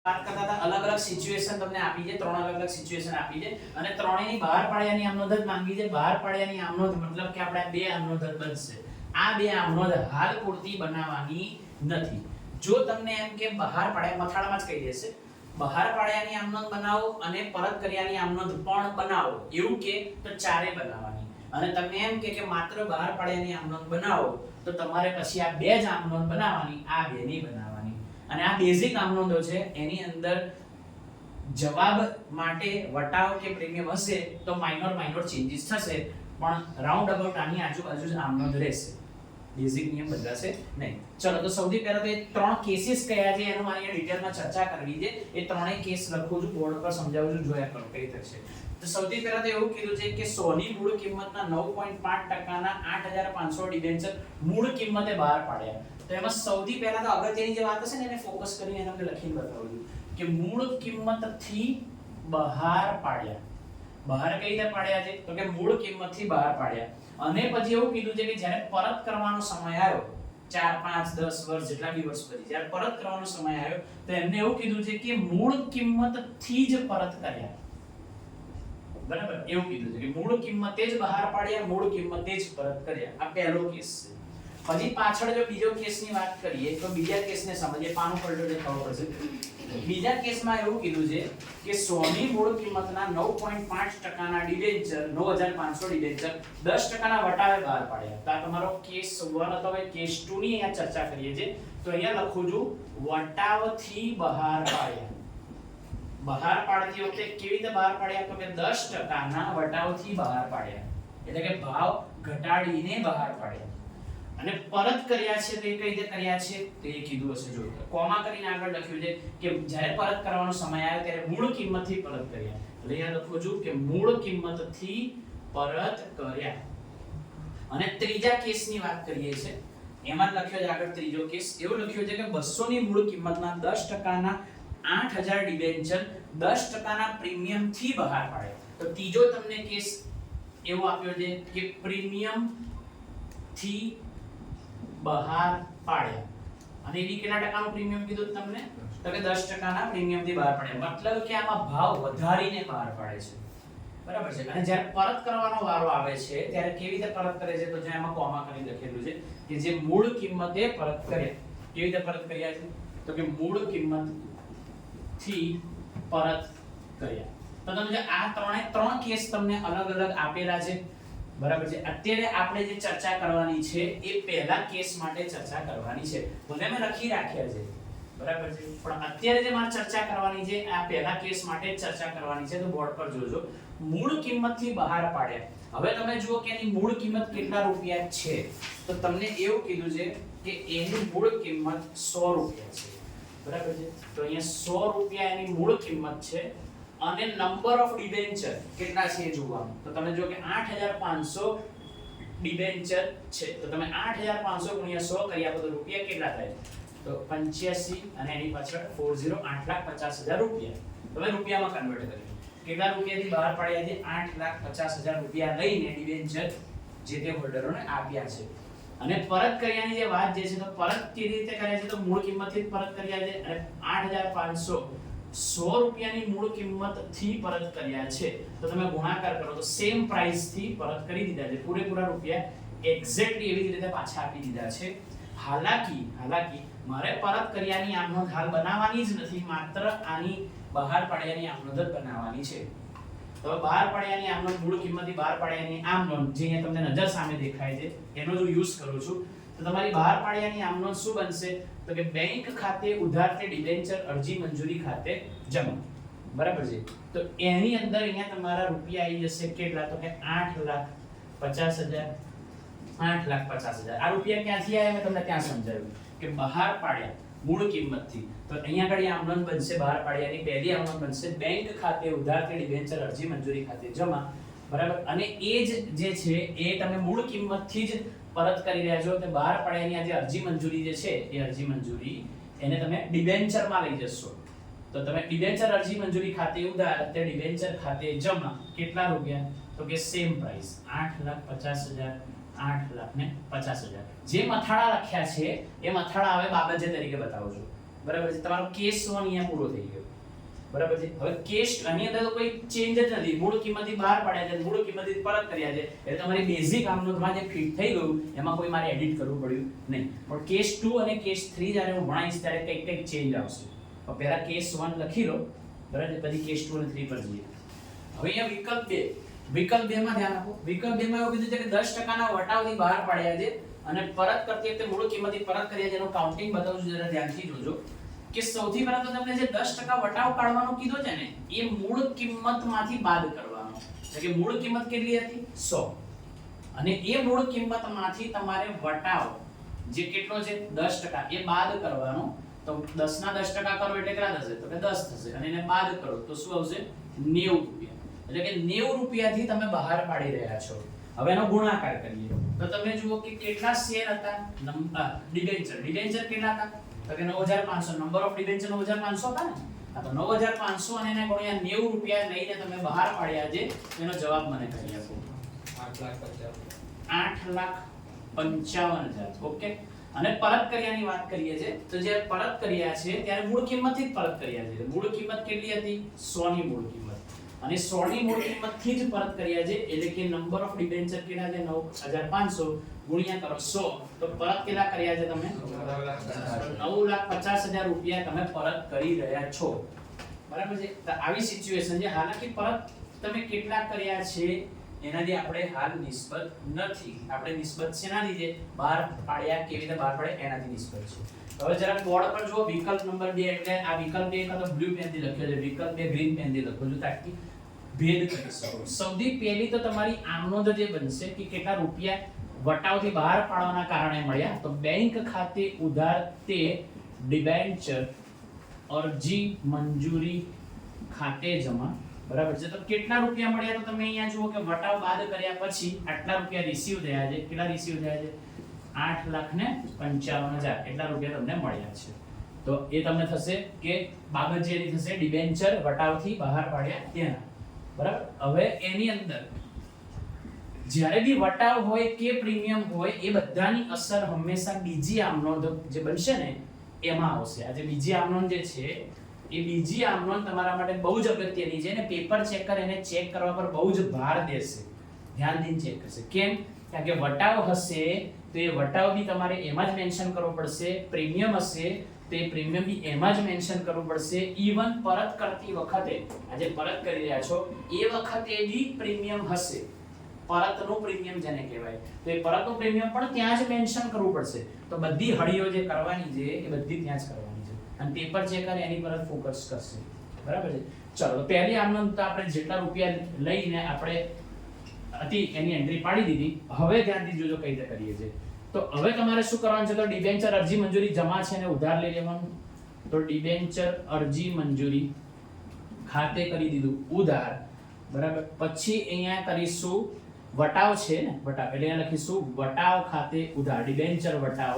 વાત કરતા હતા અલગ અલગ સિચ્યુએશન તમને આપી છે, ત્રણ અલગ અલગ સિચ્યુએશન આપી છે અને ત્રણેયની બહાર પાડ્યાની આમનોંધ જ માંગી છે. બહાર પાડ્યાની આમનોંધ મતલબ કે આપણે બે આમનોંધ બનશે. આ બે આમનોંધ હાલ પૂરતી બનાવવાની નથી. જો તમને એમ કે બહાર પાડ્યા મથાળામાં જ કહી દેશે, બહાર પાડ્યાની આમનોંધ બનાવો અને પરત કર્યાની આમનોંધ પણ બનાવો એવું કે તો ચારે બનાવવાની. અને તમને એમ કે માત્ર બહાર પાડ્યાની આમનોંધ બનાવો તો તમારે પછી આ બે જ આમનોંધ બનાવવાની, આ બે નહીં બનાવવાની. અને આ બેઝિક આમનોંધો છે, એની અંદર જવાબ માટે વટાવ કે પ્રીમિયમ હશે તો માઇનોર ચેન્જીસ થશે, પણ રાઉન્ડ અબાઉટ આની આજુબાજુ જ આમનોંધ રહેશે. બેઝિક નિયમ બદલાશે નહીં. ચલો તો સૌથી પહેલા તો એ ત્રણ કેસીસ કયા છે એનો મારે ડિટેલમાં ચર્ચા કરવી છે. એ ત્રણેય કેસ લખું છું, બોર્ડ પર સમજાવું છું, જોયા કરો કઈ થશે. તો સૌથી પહેલા તો એવું કીધું છે કે 100 ની મૂળ કિંમતના 9.5% ના 8500 ડિબેન્ચર મૂળ કિંમતે બહાર પાડ્યા. તો એમાં સૌથી પહેલા તો અગત્યની જે વાત હશે ને એને ફોકસ કરીને એને આપણે લખીને બતાવું છું કે મૂળ કિંમતથી બહાર પાડ્યા. બહાર કઈ રીતે પાડ્યા છે તો કે મૂળ કિંમતથી બહાર પાડ્યા. અને પછી એવું કીધું છે કે જ્યારે પરત કરવાનો સમય આવ્યો 4 5 10 વર્ષ જેટલા બી વર્ષ પછી જ્યારે પરત કરવાનો સમય આવ્યો તો એમને એવું કીધું છે કે મૂળ કિંમતથી જ પરત કર્યા. બરાબર એવું કીધું છે કે મૂળ કિંમતે જ બહાર પાડ્યા, મૂળ કિંમતે જ પરત કર્યા. આ પહેલો કેસ છે. પછી પાછળ જો બીજો કેસની વાત કરીએ તો બીજા કેસને સમજીએ, પાનું પલટો ખબર પડશે. બીજા કેસમાં એવું કીધું છે કે 100 ની મૂળ કિંમતના 9.5% ના ડિબેન્ચર 9500 ડિબેન્ચર 10% ના વટાવે બહાર પાડ્યા. તો આ તમારો કેસ 1 હતો. હવે કેસ 2 ની અહીંયા ચર્ચા કરીએ છીએ. તો અહીંયા લખું છું વટાવથી બહાર પાડ્યા. બહાર પાડતી વખતે કેવી રીતે બહાર પાડ્યા તો કે 10% ના વટાવથી બહાર પાડ્યા. એટલે કે ભાવ ઘટાડીને બહાર પાડ્યા. અને પરત કર્યા છે તો એ કઈ રીતે કર્યા છે તે કીધું હશે. જો કોમા કરીને આગળ લખ્યું છે કે જ્યારે પરત કરવાનો સમય આવ્યો ત્યારે મૂળ કિંમતથી પરત કર્યા. એટલે અહીંયા લખું છું કે મૂળ કિંમતથી પરત કર્યા. અને ત્રીજા કેસની વાત કરીએ છે, એમાં લખ્યો છે આગળ ત્રીજો કેસ એવું લખ્યો છે કે 200 ની મૂળ કિંમતના 10% ના 8000 ડિબેન્ચર 10% ના પ્રીમિયમથી બહાર પાડ્યા. તો ત્રીજો તમને કેસ એવો આપ્યો છે કે પ્રીમિયમ થી બહાર પાડ્યા. અને એની કેટલા ટકાનું પ્રીમિયમ કીધું તમને તો કે 10% ના પ્રીમિયમ થી બહાર પાડ્યા. મતલબ કે આમાં ભાવ વધારીને બહાર પાડે છે. બરાબર છે. અને જ્યારે પરત કરવાનો વારો આવે છે ત્યારે કેવી રીતે પરત કરે છે તો જે આમાં કોમા કરીને લખેલું છે કે જે મૂળ કિંમતે પરત કર્યા. કેવી રીતે પરત કર્યા છે તો કે મૂળ કિંમતથી પરત કર્યા. તો તમને આ ત્રણ કેસ તમને અલગ અલગ આપેલા છે. બરાબર છે. અત્યારે આપણે જે ચર્ચા કરવાની છે એ પહેલા કેસ માટે ચર્ચા કરવાની છે. ભલે મેં લખી રાખ્યા છે, બરાબર છે, પણ અત્યારે જે મારે ચર્ચા કરવાની છે આ પહેલા કેસ માટે જ ચર્ચા કરવાની છે. તો બોર્ડ પર જોજો મૂળ કિંમતથી બહાર પાડ્યા. હવે તમે જુઓ કે એની મૂળ કિંમત કેટલા રૂપિયા છે તો તમને એવું કીધું છે કે એની મૂળ કિંમત 100 રૂપિયા છે. બરાબર છે. તો અહીંયા 100 રૂપિયા એની મૂળ કિંમત છે. અને નંબર ઓફ ડિબેન્ચર કેટલા છે એ જોવાનું. તો તમે જો કે 8500 ડિબેન્ચર છે. તો તમે 8500 ગુણ્યા 100 કરી આપો તો રૂપિયા કેટલા થાય તો 85 અને એની પાછળ 40 8,50,000 રૂપિયા. તમે રૂપિયામાં કન્વર્ટ કરી કેટલા રૂપિયાથી બહાર પાડ્યા છે 8,50,000 રૂપિયા લઈને ડિબેન્ચર જે તે હોલ્ડરોને આપ્યા છે. અને પરત કર્યાની જે વાત જે છે તો પરત કેવી રીતે કર્યા છે તો મૂળ કિંમતથી જ પરત કર્યા છે. અને 8500 100 રૂપિયાની મૂળ કિંમતથી પરત કર્યા છે. તો તમે ગુણાકાર કરો તો સેમ પ્રાઇસ થી પરત કરી દીધા છે. પૂરેપૂરા રૂપિયા એક્ઝેક્ટલી એવી જ રીતે પાછા આપી દીધા છે. હાલાકી મારે પરત કર્યાની આમનોંધ હાલ બનાવવાની જ નથી, માત્ર આની બહાર પાડ્યાની આમનોંધ જ બનાવવાની છે. તો બહાર પાડ્યાની આમનોંધ મૂળ કિંમતથી બહાર પાડ્યાની આમનોંધ જે અહીંયા તમને નજર સામે દેખાય છે એનો જો યુઝ કરું છું તો તમારી બહાર પાડ્યાની આમનોંધ શું બનશે તો કે બેંક ખાતે ઉધારથી ડિબેન્ચર અરજી મંજૂરી ખાતે જમા. બરાબર છે. તો એની અંદર અહીંયા તમારા રૂપિયા આવી જશે કેટલા તો કે 8,50,000. 8,50,000 આ રૂપિયા ક્યાંથી આવ્યા મેં તમને ત્યાં સમજાવ્યું કે બહાર પાડ્યા મૂળ કિંમતથી. તો અહીંયા આગળ આમનોંધ બનશે બહાર પાડ્યાની પહેલી આમનોંધ બનશે બેંક ખાતે ઉધારથી ડિબેન્ચર અરજી મંજૂરી ખાતે જમા. બરાબર. અને એ જ જે છે એ તમે મૂળ કિંમતથી જ પરત કરી રહ્યા છો. તો બહાર પાડ્યાની આ જે અરજી મંજૂરી જે છે એ અરજી મંજૂરી એને તમે ડિબેન્ચરમાં લઈ જશો. તો તમે ડિબેન્ચર અરજી મંજૂરી ખાતે ઉધાર તે ડિબેન્ચર ખાતે જમા કેટલા રૂપિયા તો કે સેમ પ્રાઇસ 8,50,000 8,50,000. જે મથાળા લખ્યા છે એ મથાળા હવે બાબત તરીકે બતાવું છું. બરાબર છે, તમારો કેસ 1 અહીંયા પૂરો થઈ ગયો, બરાબર છે. હવે કેસ આની અંદર તો કોઈ ચેન્જ જ નથી, મૂળ કિંમતથી બહાર પાડ્યા છે, મૂળ કિંમતથી પરત કર્યા છે, એટલે તમારી બેઝિક આમનોંધમાં જે ફિટ થઈ ગયું એમાં કોઈ મારે એડિટ કરવું પડ્યું નહીં. પણ કેસ 2 અને કેસ 3 જ્યારે હું ભણાવીશ ત્યારે કંઈક ચેન્જ આવશે. તો પહેલા કેસ 1 લખી લો, બરાબર, પછી કેસ 2 અને 3 પર જઈએ. હવે અહીંયા વિકલ્પ 2 માં ધ્યાન આપો. વિકલ્પ 2 માં એવું કીધું છે કે 10% ના વટાવથી બહાર પાડ્યા છે અને પરત કરતી વખતે મૂળ કિંમતથી પરત કર્યા છે, એનું કાઉન્ટિંગ બતાવું છું, જરા ધ્યાનથી જોજો. કે સૌથી પહેલા તો તમને જે 10% વટાવ કાઢવાનો કીધો છે ને એ મૂળ કિંમતમાંથી બાદ કરવાનો. એટલે કે મૂળ કિંમત કેટલી હતી 100 અને એ મૂળ કિંમતમાંથી તમારે વટાવ જે કેટલો છે 10% એ બાદ કરવાનો. તો 10 ના 10% કરો એટલે કેટલા થશે? તો કે 10 થશે અને એને બાદ કરો તો શું આવશે? 90 રૂપિયા. એટલે કે 90 રૂપિયાથી તમે બહાર પાડી રહ્યા છો. હવે એનો ગુણાકાર કરીએ તો તમે જુઓ કે કેટલા શેર હતા, ડિબેન્ચર કેટલા હતા? તો કે 9500, નંબર ઓફ ડિબેન્ચર 9500 હતા ને. આ તો 9500 અને એને ગુણ્યા 90 રૂપિયા લઈને તમે બહાર પાડ્યા છે, એનો જવાબ મને કહી આપો. 8,55,000. ઓકે. અને પરત કર્યાની વાત કરીએ છે તો જે પરત કર્યા છે ત્યારે મૂળ કિંમતથી જ પરત કર્યા છે. મૂળ કિંમત કેટલી હતી? 100 ની મૂળ કિંમત. અને 100 ની મૂળ કિંમતથી જ પરત કર્યા છે, એટલે કે નંબર ઓફ ડિબેન્ચર કેટલા છે? 9500 ગુણ્યા કરો 100 તો પરત કેટલા કર્યા છે તમે? 9,50,000 રૂપિયા તમે પરત કરી રહ્યા છો. બરાબર છે. તો આવી સિચ્યુએશન છે. હાલાકી પરત તમે કેટલા કર્યા છે એનાથી આપણે હાલ નિસ્બત નથી. આપણે નિસ્બત શેનાથી છે? બહાર પાડ્યા, કેવી રીતે બહાર પાડ્યા એનાથી નિસ્બત છે. હવે જરા બોર્ડ પર જુઓ વિકલ્પ નંબર 2 એટલે આ વિકલ્પ 2 કાં તો બ્લુ પેન થી લખ્યો છે, વિકલ્પ 2 ગ્રીન પેન થી લખો છો તાકી ભેદ કરી શકો. સૌથી પહેલી તો તમારી આમનોંધ જે બનશે કે કેટલા રૂપિયા વટાવથી બહાર પાડવાના કારણે મળ્યા. તો બેંક ખાતે ઉધાર તે ડિબેન્ચર અરજી મંજૂરી ખાતે જમા. બરાબર છે. તો કેટલા રૂપિયા મળ્યા? તો તમે અહીંયા જુઓ કે વટાવ બાદ કર્યા પછી આટલા રૂપિયા રિસીવ થયા છે. કેટલા રિસીવ થયા છે? 8,55,000 એટલા રૂપિયા તમને મળ્યા છે. તો એ તમને થશે કે બાબત જે થશે ડિબેન્ચર વટાવથી બહાર પાડ્યા તેના. બરાબર. હવે એની અંદર જ્યારે બી વટાવ હોય કે પ્રીમિયમ હોય એ બધાની અસર હંમેશા બીજી આમનોંધ જે બનશે ને એમાં આવશે. આ જે બીજી આમનોંધ જે છે એ બીજી આમનોંધ તમારા માટે બહુ જ અગત્યની છે અને પેપર ચેકર એને ચેક કરવા પર બહુ જ ભાર દેશે, ધ્યાન દઈને ચેક કરશે. કેમ? કારણ કે વટાવ હશે તો એ વટાવ બી તમારે એમાં જ મેન્શન કરવો પડશે, પ્રીમિયમ હશે તો એ પ્રીમિયમ બી એમાં જ મેન્શન કરવું પડશે. ઈવન પરત કરતી વખતે આજે પરત કરી રહ્યા છો એ વખતે બી પ્રીમિયમ હશે, પરતનું પ્રીમિયમ જેને કહેવાય, તો એ પરતનું પ્રીમિયમ પણ ત્યાં જ મેન્શન કરવું પડશે. તો બધી હળીઓ જે કરવાની છે એ બધી ત્યાં જ કરવાની છે અને પેપર ચેકર એની પર ફોકસ કરશે. બરાબર છે. ચલો પહેલી આમનોંધ તો આપણે જેટલા રૂપિયા લઈને આપણે હતી એની એન્ટ્રી પાડી દીધી. હવે ધ્યાનથી જોજો કઈ રીતે કરીએ છીએ. તો હવે તમારે શું કરવાનું છે? તો ડિબેન્ચર અરજી મંજૂરી જમા છે અને ઉધાર લઈ લેવાનું. તો ડિબેન્ચર અરજી મંજૂરી ખાતે કરી દીધું ઉધાર. બરાબર. પછી અહીંયા કરીશું વટાવ છે ને, વટાવ એટલે અહીંયા લખીશું વટાવ ખાતે ઉધાર, ડિબેન્ચર વટાવ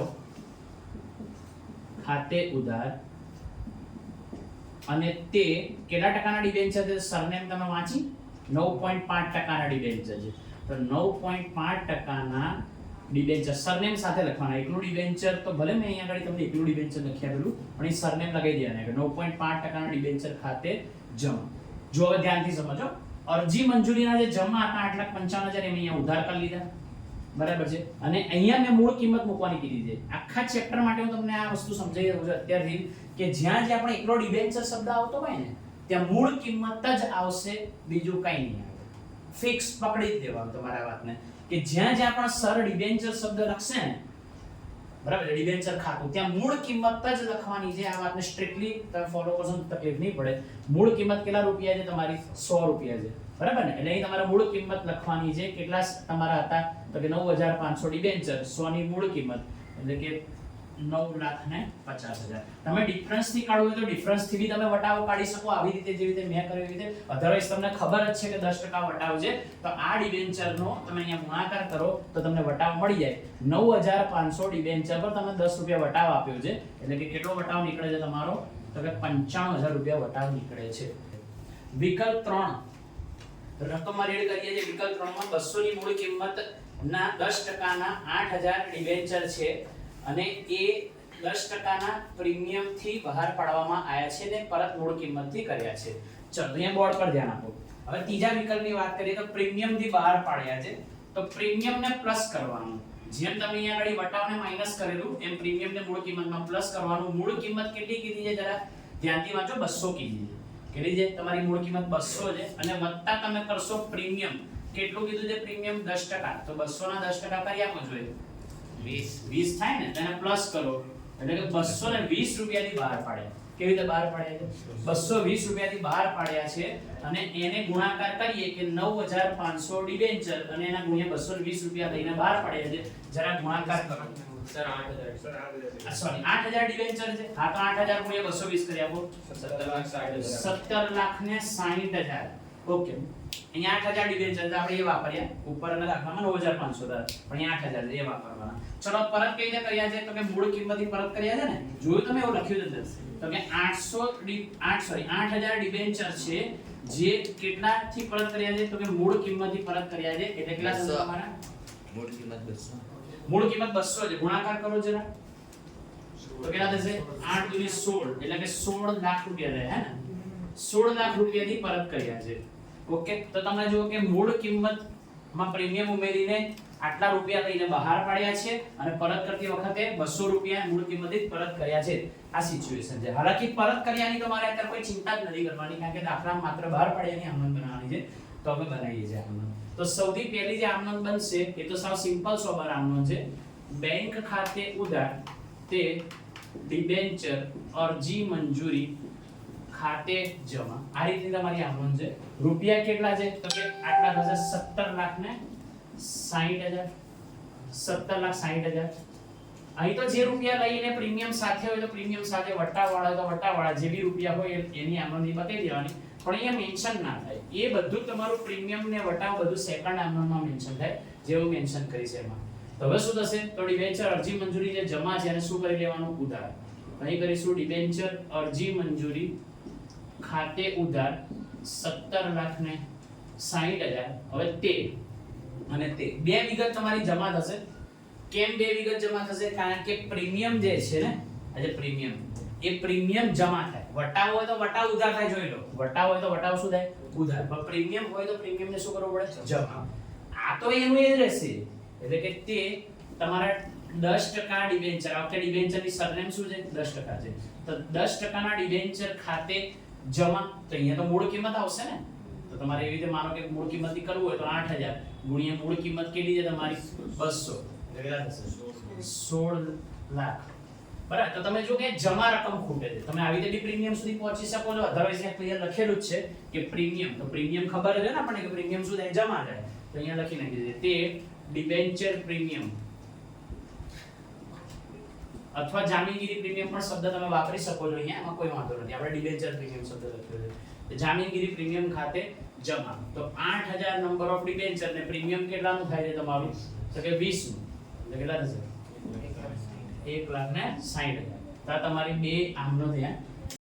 ખાતે ઉધાર. અને તે કેટલા ટકાના ડિબેન્ચર છે? સરનેમ તમે વાંચી 9.5 ટકાના ડિબેન્ચર છે. તો 9.5 ટકાના ડિબેન્ચર સરનેમ સાથે લખવાના. એકલું ડિબેન્ચર તો ભલે મેં અહીંયા આગળ તમને એકલું ડિબેન્ચર લખી આપેલું પણ એ સરનેમ લગાવી દેવાના કે 9.5 ટકાના ડિબેન્ચર ખાતે જમા. જો હવે ધ્યાનથી સમજો, અરજી મંજૂરીના જે જમા હતા 8,55,000 એમ અહીંયા ઉધાર કરી લીધા. બરાબર છે. અને અહીંયા મેં મૂળ કિંમત મૂકવાની કીધી છે. આખા ચેપ્ટર માટે હું તમને આ વસ્તુ સમજાવી દઉં છું અત્યારથી કે જ્યાં જે આપણે એકલો ડિબેન્ચર શબ્દ આવતો હોય ને ત્યાં મૂળ કિંમત જ આવશે, બીજું કંઈ નહીં આવે. ફિક્સ પકડી જ દેવાનું તમારા વાતને કે જ્યાં જ્યાં પણ સર ડિબેન્ચર શબ્દ લખશે ને, બરાબર, ડિબેન્ચર ખાતું ત્યાં મૂળ કિંમત જ લખવાની છે. આ વાતને સ્ટ્રિક્ટલી તમે ફોલો કરશો તો તકલીફ નહીં પડે. મૂળ કિંમત કેટલા રૂપિયા છે? તમારી 100 રૂપિયા છે. બરાબર ને? એટલે અહીં તમારે મૂળ કિંમત લખવાની છે. કેટલા તમારા હતા? તો કે 9,500 ડિબેન્ચર, 100 ની મૂળ કિંમત એટલે કે 9,50,000. તમે ડિફરન્સ થી કાઢવું હોય તો ડિફરન્સ થી બી તમે વટાવ કાઢી શકો આવી રીતે, જેવી રીતે મેં કર્યું એવી રીતે. અધરવાઇઝ તમને ખબર જ છે કે 10% વટાવ છે તો આ ડિબેન્ચર નો તમે અહીંયા ગુણાકાર કરો તો તમને વટાવ મળી જાય. 9,500 ડિબેન્ચર પર તમે 10 રૂપિયા વટાવ આપ્યો છે એટલે કે કેટલો વટાવ નીકળે છે તમારો? તો કે 95,000 રૂપિયા વટાવ નીકળે છે. વિકલ્પ 3 રકમમાં રેડ કરીએ છીએ. વિકલ્પ 3 માં 200 ની મૂળ કિંમત ના 10% ના 8,000 ડિબેન્ચર છે અને એ 10% પ્રીમિયમ થી બહાર પાડવામાં આવ્યા છે ને પરત મૂળ કિંમતથી કર્યા છે. ચલો અહીંયા બોર્ડ પર ધ્યાન આપો. હવે ત્રીજા વિકલ્પની વાત કરીએ તો પ્રીમિયમ થી બહાર પાડ્યા છે તો પ્રીમિયમ ને પ્લસ કરવાનું. જેમ તમે અહીંયા આગળ વટાવને માઈનસ કરેલું એમ પ્રીમિયમ ને મૂળ કિંમતમાં પ્લસ કરવાનું. મૂળ કિંમત કેટલી કીધી છે જરા ધ્યાનથી વાંચો, 200 કીધી છે. કેટલી છે તમારી મૂળ કિંમત? 200 છે. અને વત્તા તમે કરશો પ્રીમિયમ. કેટલું કીધું છે પ્રીમિયમ? 10%. તો 200 ના 10% કરી આપો જોઈએ 20 થાય ને, તેને પ્લસ કરો એટલે કે 220 રૂપિયાથી બહાર પાડ્યા. કેવી રીતે બહાર પાડ્યા છે? 220 રૂપિયાથી બહાર પાડ્યા છે અને એને ગુણાકાર કરીએ કે 9500 ડિબેન્ચર અને એના ગુણ્યા 220 રૂપિયા લઈને બહાર પાડ્યા છે. જરા ગુણાકાર કરો સર. 8000 સોરી 8000 ડિબેન્ચર છે. હા તો 8000 ગુણ્યા 220 કરી આપો 17,60,000. ઓકે, અહીંયા 8000 ડિબેન્ચર છે આપણે એ વાપર્યા. ઉપરના દાખલામાં 9500 હતા પણ અહીંયા 8000 છે એ વાપરવાના. ચલો પરત કઈ રીતે કર્યા છે? તો કે મૂળ કિંમતથી પરત કર્યા છે ને. જોયું તમે એવું લખ્યું છે તો કે 8000 ડિબેન્ચર છે જે કેટલાથી પરત કર્યા છે? તો કે મૂળ કિંમતથી પરત કર્યા છે. એટલે કેટલા થશે તમારા? મૂળ કિંમત 200. મૂળ કિંમત 200 છે. ગુણાકાર કરો જરા તો કેટલા થશે? 8 × 16 એટલે કે 16 લાખ રૂપિયા થાય હે ને. 16 લાખ રૂપિયાથી પરત કર્યા છે. ઓકે, તો તમે જુઓ કે મૂળ કિંમતમાં પ્રીમિયમ ઉમેરીને આટલા રૂપિયા લઈને બહાર પાડ્યા છે અને પરત કરતી વખતે 200 રૂપિયા મૂળ કિંમતથી પરત કર્યા છે. આ સિચ્યુએશન છે. હાલાકી પરત કર્યાની તમારે અત્યારે કોઈ ચિંતા જ નથી કરવાની કારણ કે દાખલા માત્ર બહાર પાડ્યાની આમનોંધ બનાવવાની છે. તો અમે બનાવીએ છીએ આમનોંધ. તો સૌથી પહેલી જે આમનોંધ બનશે એ તો સાવ સિમ્પલ સોબર આમનોંધ છે. બેંક ખાતે ઉધાર તે ડિબેન્ચર અરજી મંજૂરી ખાતે જમા. આ રીતે તમારી આમનોંધ છે. રૂપિયા કેટલા છે? તો કે આટલા થશે 17,60,000. 17,60,000. અહીં તો જે રૂપિયા લઈને પ્રીમિયમ સાથે હોય તો પ્રીમિયમ સાથે વટાવાળા તો વટાવાળા જે બી રૂપિયા હોય એની આમનોંધ બતાવી દેવાની. પણ અહીંયા મેન્શન ના થાય. એ બધું તમારું પ્રીમિયમ ને વટાવ બધું સેકન્ડ આમનોંધમાં મેન્શન થાય જેવું મેન્શન કરી છે એમાં. તો હવે શું થશે? તો ડિબેન્ચર અરજી મંજૂરી જે જમા છે એને શું કરી લેવાનું? ઉધાર. અહીં કરીશું ડિબેન્ચર અરજી મંજૂરી ખાતે ઉધાર 17,60,000. હવે તે અને તે બે વિગત તમારી જમા થશે. કેમ બે વિગત જમા થશે? કારણ કે પ્રીમિયમ જે છે ને, આજે પ્રીમિયમ એ પ્રીમિયમ જમા થાય. વટાવ હોય તો વટાવ ઉધાર થાય. જોઈ લો, વટાવ હોય તો વટાવ શું થાય? ઉધાર. પણ પ્રીમિયમ હોય તો પ્રીમિયમ ને શું કરવું પડે? જમા. આ તો એનું એ જ રહેશે. એટલે કે તે તમારા 10% ડિબેન્ચર, આ વખતે ડિબેન્ચરની સરનેમ શું છે? 10% છે. તો 10% ના ડિબેન્ચર ખાતે જમા. તો અહીંયા તો મૂળ કિંમત આવશે ને. તો તમારે એવી રીતે માનો કે મૂળ કિંમતથી કરવું હોય તો 8000 ગુણ્યા મૂળ કિંમત કેટલી છે તમારી? 200. કેટલા થશે? 16 લાખ. બરાબર. તો તમે જો કે જમા રકમ ખૂટે છે. તમે આવી રીતે પ્રીમિયમ સુધી પહોંચી શકો છો. અધરવાઇઝ અહીંયા ક્લિયર લખેલું જ છે કે પ્રીમિયમ. તો પ્રીમિયમ ખબર છે ને આપણને કે પ્રીમિયમ શું થાય? જમા થાય. તો અહીંયા લખી નાખી છે તે ડિબેન્ચર પ્રીમિયમ અથવા જામીનગીરી પ્રીમિયમ પણ શબ્દ તમે વાપરી શકો છો. અહીંયા એમાં કોઈ વાંધો નથી. આપણે ડિબેન્ચર પ્રીમિયમ શબ્દ લખ્યો છે. જામીનગીરી પ્રીમિયમ ખાતે જમા. તો 8000 નંબર ઓફ ડિબેન્ચર ને પ્રીમિયમ કેટલાનું થાય છે તમારું? તો કે 20 નું. એટલે કેટલા થશે? 1,60,000. તો આ તમારી બે આમનોંધ અહીંયા